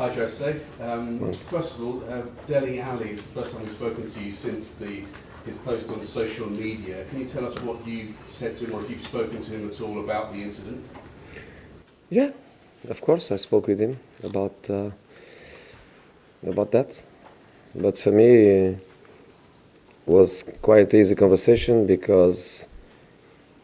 Hi Jose. First of all, Dele Alli, it's the first time we've spoken to you since his post on social media. Can you tell us what you said to him, or if you've spoken to him at all about the incident? Yeah, of course I spoke with him about that. But for me, it was quite easy conversation because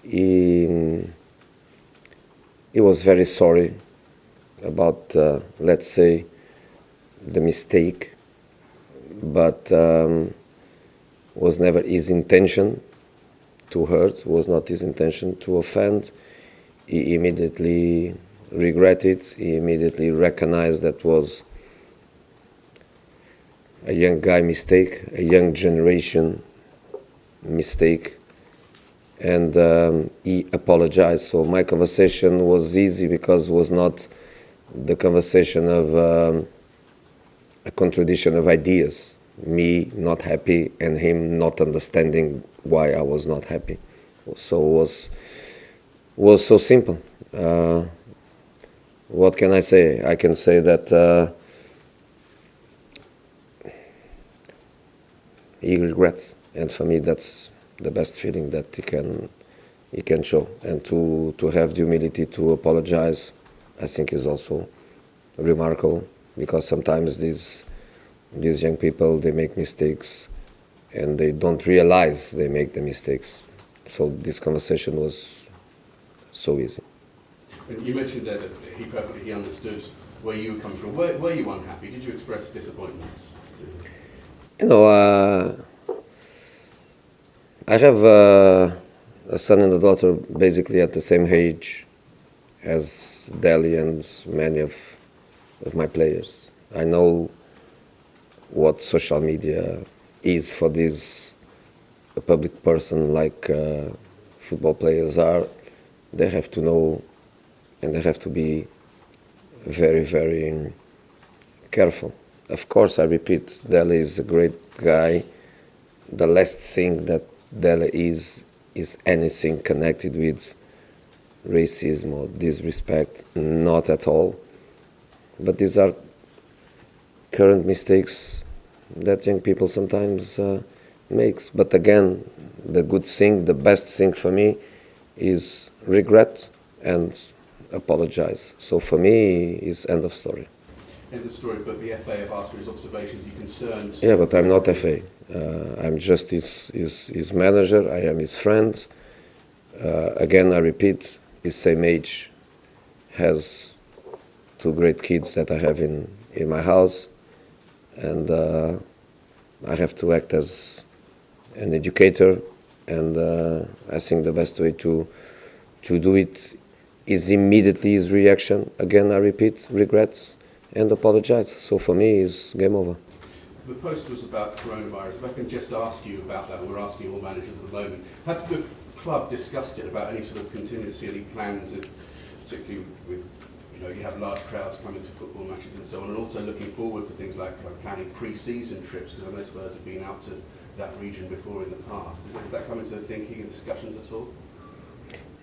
he was very sorry about, let's say, the mistake, but was never his intention to hurt, was not his intention to offend. He immediately regretted, he immediately recognized that was a young guy mistake, a young generation mistake, and he apologized. So my conversation was easy because it was not the conversation of a contradiction of ideas, me not happy and him not understanding why I was not happy. So it was so simple. What can I say? I can say that he regrets, and for me that's the best feeling that he can show. And to have the humility to apologize, I think is also remarkable, because sometimes these young people, they make mistakes and they don't realize they make the mistakes. So this conversation was so easy. And you mentioned there that he understood where you were coming from. Were you unhappy? Did you express disappointments? You know, I have a son and a daughter basically at the same age as Dele and many of my players. I know what social media is for this a public person like football players are. They have to know, and they have to be very, very careful. Of course, I repeat, Dele is a great guy. The last thing that Dele is anything connected with racism or disrespect, not at all. But these are current mistakes that young people sometimes makes. But again, the good thing, the best thing for me is regret and apologize. So for me, it's end of story. End of story, but the FA have asked for his observations. Are you concerned? Yeah, but I'm not FA. I'm just his manager. I am his friend. Again, I repeat, his same age, has two great kids that I have in my house, and I have to act as an educator, and I think the best way to do it is immediately his reaction. Again, I repeat, regret and apologize. So for me, it's game over. The post was about coronavirus. If I can just ask you about that, we're asking all managers at the moment. Have the club discussed it about any sort of contingency, any plans, particularly with, you have large crowds coming to football matches and so on, and also looking forward to things like planning pre-season trips, because I know Spurs have been out to that region before in the past. Is that coming to the thinking and discussions at all?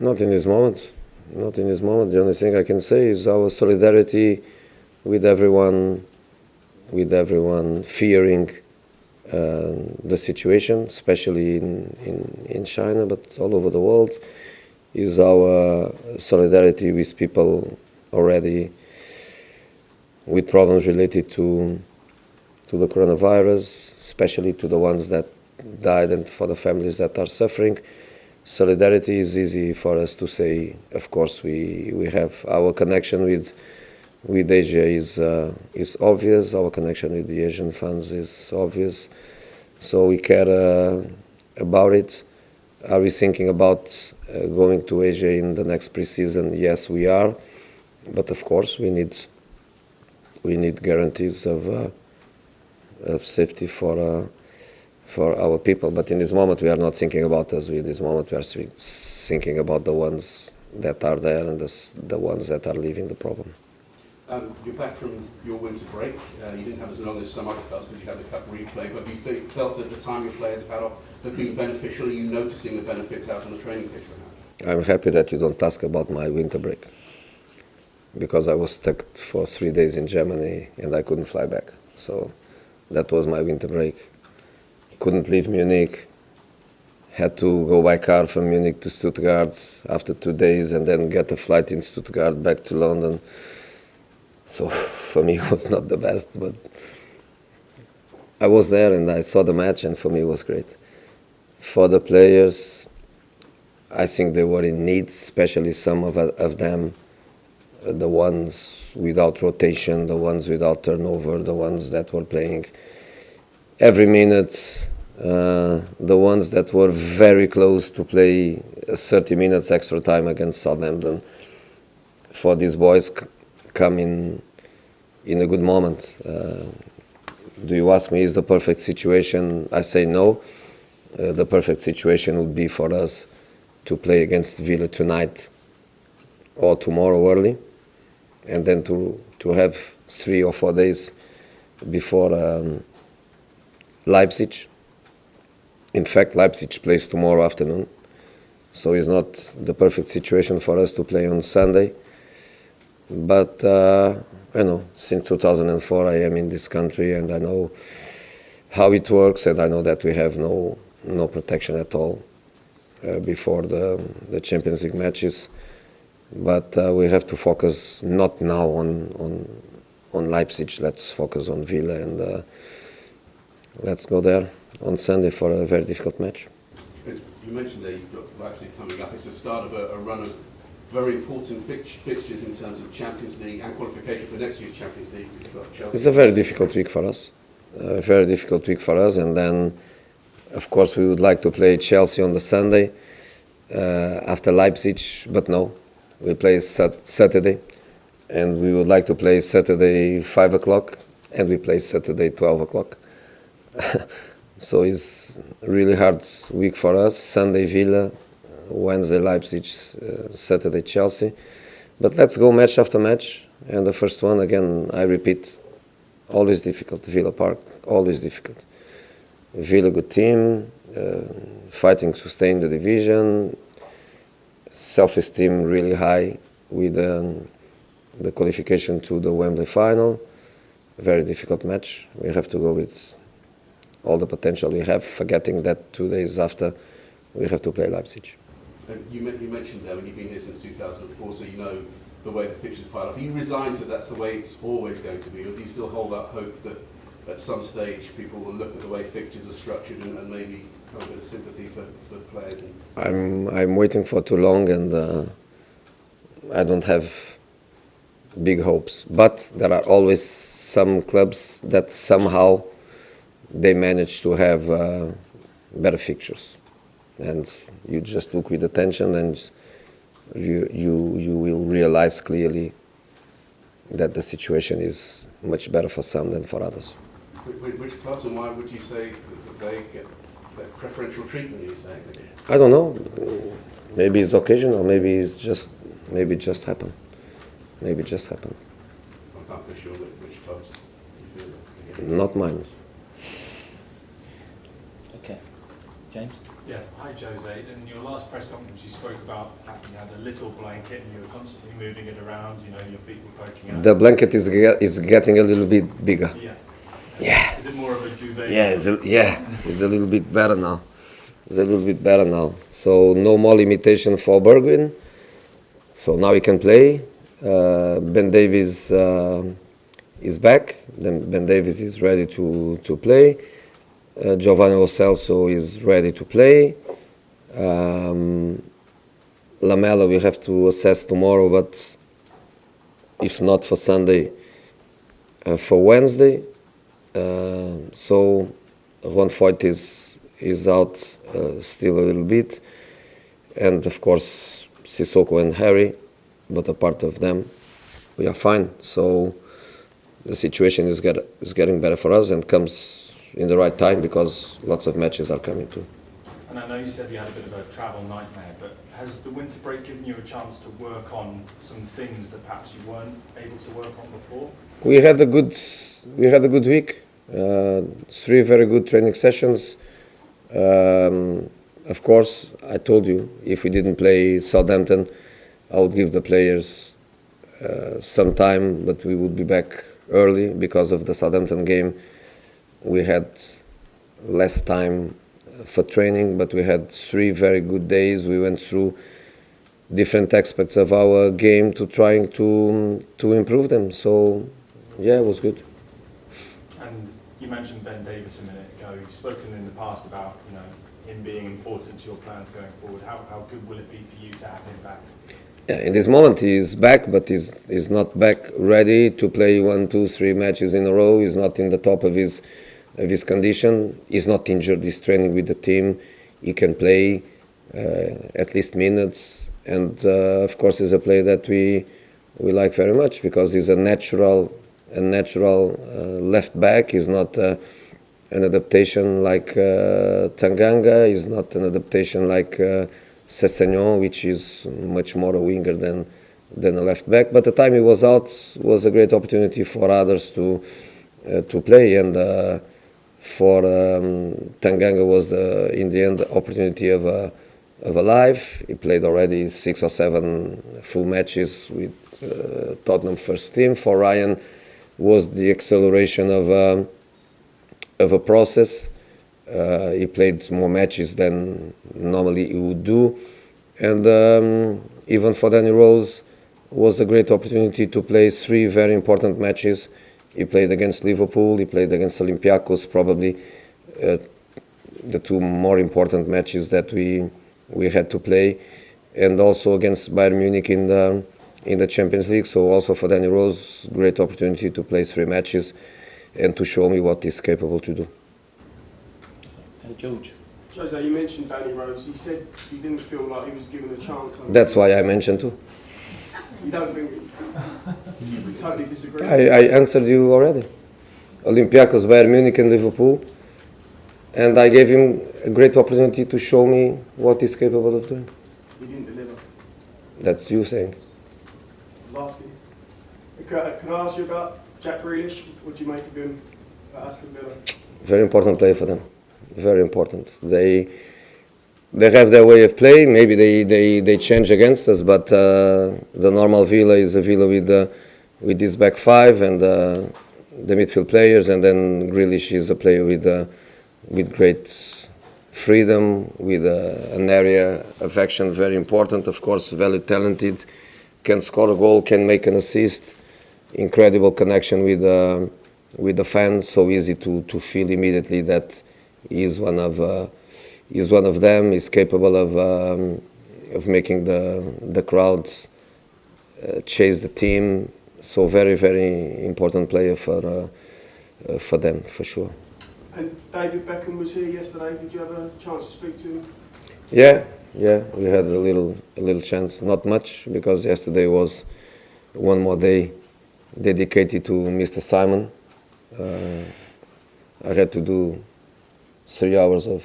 Not in this moment. Not in this moment. The only thing I can say is our solidarity with everyone fearing the situation, especially in China, but all over the world, is our solidarity with people already with problems related to the coronavirus, especially to the ones that died and for the families that are suffering. Solidarity is easy for us to say. Of course, we have our connection with Asia is obvious. Our connection with the Asian funds is obvious. So we care about it. Are we thinking about going to Asia in the next pre-season? Yes, we are. But of course, we need guarantees of safety for our people. But in this moment, we are not thinking about us. In this moment, we are thinking about the ones that are there and the ones that are leaving the problem. You're back from your winter break. You didn't have as long as some other clubs because you had the cup replay, but you felt that the time your players have had off has been beneficial. Are you noticing the benefits out on the training pitch right now? I'm happy that you don't ask about my winter break. because I was stuck for 3 days in Germany and I couldn't fly back. So that was my winter break. Couldn't leave Munich. Had to go by car from Munich to Stuttgart after 2 days and then get a flight in Stuttgart back to London. So for me it was not the best, but I was there and I saw the match, and for me it was great. For the players, I think they were in need, especially some of them, the ones without rotation, the ones without turnover, the ones that were playing every minute, the ones that were very close to play 30 minutes extra time against Southampton. For these boys come in a good moment. Do you ask me, is the perfect situation? I say no. The perfect situation would be for us to play against Villa tonight or tomorrow early, and then to have 3 or 4 days before Leipzig. In fact, Leipzig plays tomorrow afternoon, so it's not the perfect situation for us to play on Sunday. But since 2004 I am in this country and I know how it works, and I know that we have no protection at all before the Champions League matches. But we have to focus not now on Leipzig. Let's focus on Villa, and let's go there on Sunday for a very difficult match. You mentioned that you've got Leipzig coming up. It's the start of a run of very important fixtures in terms of Champions League and qualification for next year's Champions League. You've got Chelsea. It's a very difficult week for us. And then, of course, we would like to play Chelsea on the Sunday after Leipzig, but no, we play Saturday, and we would like to play Saturday 5 o'clock, and we play Saturday 12 o'clock. So it's a really hard week for us. Sunday Villa, Wednesday Leipzig, Saturday Chelsea. But let's go match after match. And the first one, again, I repeat, always difficult. Villa Park, always difficult. Villa, good team, fighting to stay in the division, self-esteem really high with the qualification to the Wembley final. Very difficult match. We have to go with all the potential we have, forgetting that 2 days after we have to play Leipzig. You mentioned that when you've been here since 2004, so you know the way the fixtures pile up. Are you resigned to that's the way it's always going to be, or do you still hold out hope that at some stage people will look at the way fixtures are structured and maybe have a bit of sympathy for players? I'm waiting for too long, and I don't have big hopes. But there are always some clubs that somehow they manage to have better fixtures, and you just look with attention, and you will realize clearly that the situation is much better for some than for others. Which clubs, and why would you say that they get that preferential treatment? You say? I don't know. Maybe it's occasional. Maybe it just happened. Maybe it just happened. I'm not sure which clubs you feel. Not mine. Okay, James. Yeah, hi Jose. In your last press conference, you spoke about the fact you had a little blanket and you were constantly moving it around. You know, your feet were poking out. The blanket is getting a little bit bigger. Yeah. Yeah. Is it more of a duvet? Yeah, it's a little bit better now. So no more limitation for Bergwijn. So now he can play. Ben Davies is back. Ben Davies is ready to play. Giovanni Lo Celso is ready to play. Lamela we have to assess tomorrow, but if not for Sunday, for Wednesday. So Ron Foyt is out still a little bit, and of course Sissoko and Harry, but apart of them, we are fine. So the situation is getting better for us and comes in the right time because lots of matches are coming too. And I know you said you had a bit of a travel nightmare, but has the winter break given you a chance to work on some things that perhaps you weren't able to work on before? We had a good week. 3 very good training sessions. Of course, I told you if we didn't play Southampton, I would give the players some time, but we would be back early because of the Southampton game. We had less time for training, but we had 3 very good days. We went through different aspects of our game to trying to improve them. So, yeah, it was good. And you mentioned Ben Davies a minute ago. You've spoken in the past about him being important to your plans going forward. How good will it be for you to have him back? Yeah, in this moment he is back, but he's not back ready to play 1, 2, 3 matches in a row. He's not in the top of his condition. He's not injured. He's training with the team. He can play at least minutes, and of course he's a player that we like very much because he's a natural left back. He's not an adaptation like Tanganga. He's not an adaptation like Sessegnon, which is much more a winger than a left back. But the time he was out was a great opportunity for others to play, and for Tanganga was in the end the opportunity of a life. He played already 6 or 7 full matches with Tottenham first team. For Ryan was the acceleration of a process. He played more matches than normally he would do, and even for Danny Rose was a great opportunity to play 3 very important matches. He played against Liverpool, he played against Olympiacos, probably the 2 more important matches that we had to play, and also against Bayern Munich in the Champions League. So also for Danny Rose, great opportunity to play 3 matches and to show me what he's capable to do. George. Jose, you mentioned Danny Rose. He said he didn't feel like he was given a chance. That's why I mentioned too. You don't think you totally disagree? I answered you already. Olympiacos, Bayern Munich and Liverpool. And I gave him a great opportunity to show me what he's capable of doing. He didn't deliver. That's you saying. Lastly, can I ask you about Jack Grealish? What do you make of him at Aston Villa? Very important player for them. Very important. They have their way of playing. Maybe they change against us, but the normal Villa is a Villa with this back 5 and the midfield players, and then Grealish is a player with great freedom, with an area of action very important. Of course, very talented, can score a goal, can make an assist, incredible connection with the fans. So easy to feel immediately that he is one of them. He's capable of making the crowd chase the team. So very, very important player for them, for sure. And David Beckham was here yesterday. Did you have a chance to speak to him? Yeah, we had a little chance. Not much, because yesterday was one more day dedicated to Mr. Simon. I had to do 3 hours of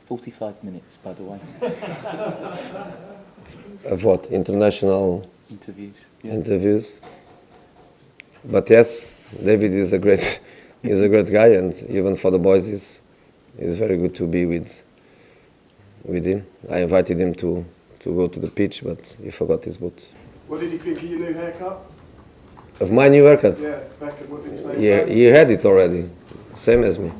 45 minutes, by the way. of what? International Interviews. Yeah. interviews. But yes, David is a great guy, and even for the boys, it's very good to be with him. I invited him to go to the pitch, but he forgot his boots. What did he think of your new haircut? Of my new haircut? Yeah, Beckham, what did he say? Yeah, he had it already, same as me.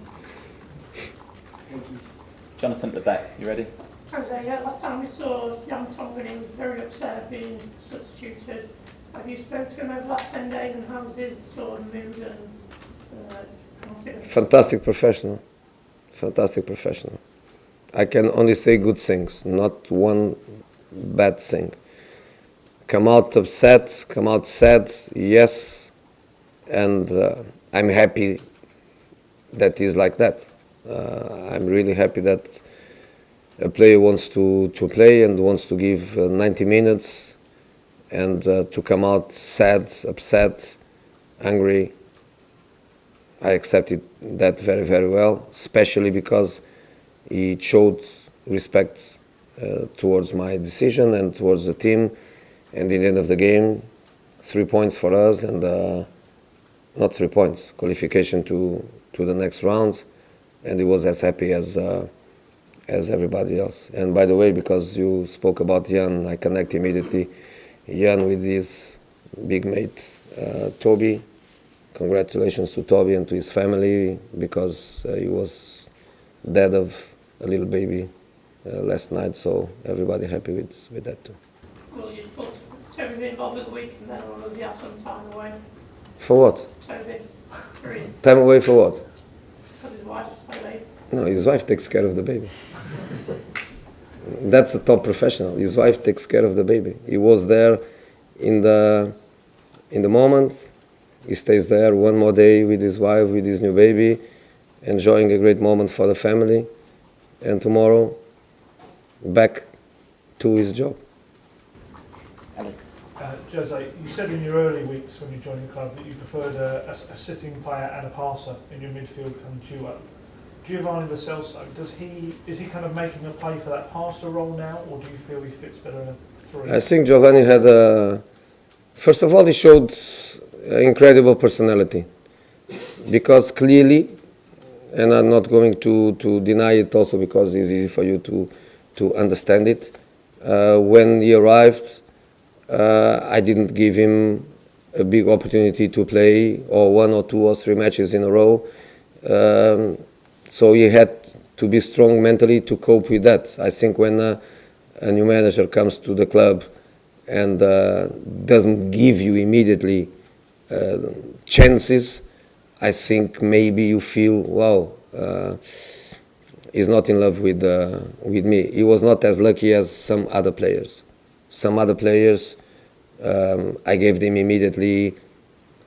Jonathan at the back, you ready? Jose, yeah, last time we saw Jan Tongan, he was very upset being substituted. Have you spoken to him over the last 10 days, and how's his sort of mood and confidence? Fantastic professional. I can only say good things, not one bad thing. Come out upset, come out sad, yes, and I'm happy that he's like that. I'm really happy that a player wants to play and wants to give 90 minutes, and to come out sad, upset, angry. I accepted that very, very well, especially because he showed respect towards my decision and towards the team. And in the end of the game, 3 points for us, and not 3 points, qualification to the next round. And he was as happy as everybody else. And by the way, because you spoke about Jan, I connect immediately. Jan with his big mate Toby. Congratulations to Toby and to his family, because he was dad of a little baby last night, so everybody happy with that too. Will you put Toby involved with the weekend then, or will you have some time away? For what? Toby, for his, Time away for what? because his wife's so late. No, his wife takes care of the baby. That's a top professional. His wife takes care of the baby. He was there in the moment. He stays there one more day with his wife, with his new baby, enjoying a great moment for the family. And tomorrow, back to his job. Ali. Jose, you said in your early weeks when you joined the club that you preferred a sitting player and a passer in your midfield come duo. Giovanni Lo Celso, is he kind of making a play for that passer role now, or do you feel he fits better in a three? I think Giovanni had first of all, he showed incredible personality, because clearly, and I'm not going to deny it also because it's easy for you to understand it, when he arrived, I didn't give him a big opportunity to play, or 1 or 2 or 3 matches in a row. So he had to be strong mentally to cope with that. I think when a new manager comes to the club and doesn't give you immediately chances, I think maybe you feel, wow, he's not in love with me. He was not as lucky as some other players. Some other players, I gave them immediately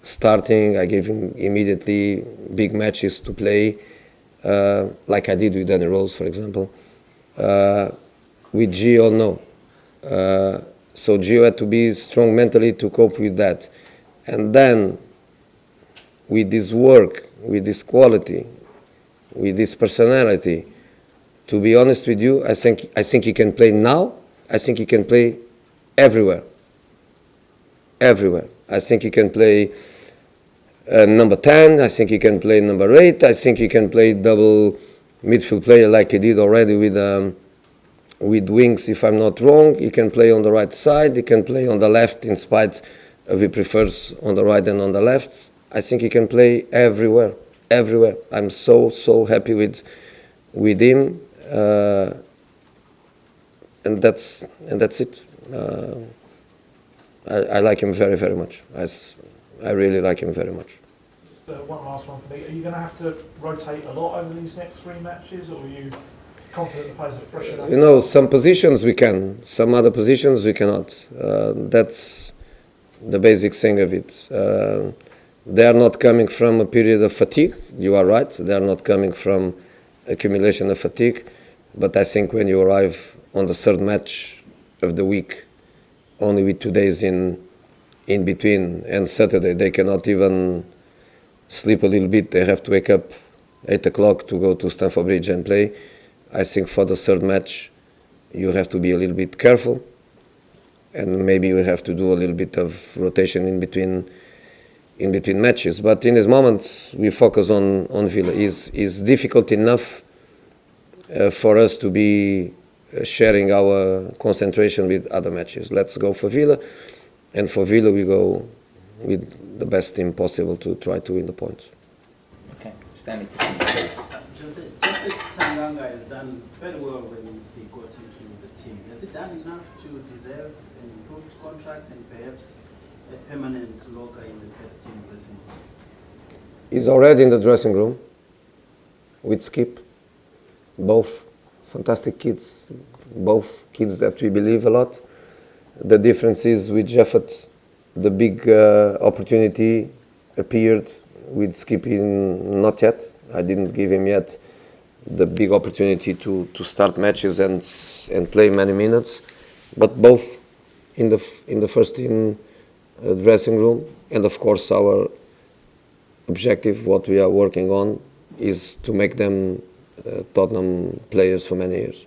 starting, I gave him immediately big matches to play, like I did with Danny Rose, for example. With Gio, no. So Gio had to be strong mentally to cope with that. And then, with this work, with this quality, with this personality, to be honest with you, I think he can play now. I think he can play everywhere. Everywhere. I think he can play number 10. I think he can play number 8. I think he can play double midfield player like he did already with wings, if I'm not wrong. He can play on the right side. He can play on the left, in spite of he prefers on the right and on the left. I think he can play everywhere. Everywhere. I'm so happy with him. And that's it. I like him very, very much. I really like him very much. Just one last one for me. Are you going to have to rotate a lot over these next 3 matches, or are you confident the players are fresh enough? You know, some positions we can, some other positions we cannot. That's the basic thing of it. They are not coming from a period of fatigue. You are right. They are not coming from accumulation of fatigue. But I think when you arrive on the 3rd match of the week, only with 2 days in between, and Saturday they cannot even sleep a little bit. They have to wake up 8 o'clock to go to Stamford Bridge and play. I think for the 3rd match you have to be a little bit careful, and maybe you have to do a little bit of rotation in between matches. But in this moment we focus on Villa. It's difficult enough for us to be sharing our concentration with other matches. Let's go for Villa, and for Villa we go with the best team possible to try to win the points. Okay, Stanley, please. Jose Tanganga has done very well when he got into the team. Has he done enough to deserve an improved contract and perhaps a permanent locker in the first team dressing room? He's already in the dressing room with Skip. Both fantastic kids, both kids that we believe a lot. The difference is with Jeffet, the big opportunity appeared. With Skippy, not yet. I didn't give him yet the big opportunity to start matches and play many minutes. But both in the first team dressing room, and of course our objective, what we are working on, is to make them Tottenham players for many years.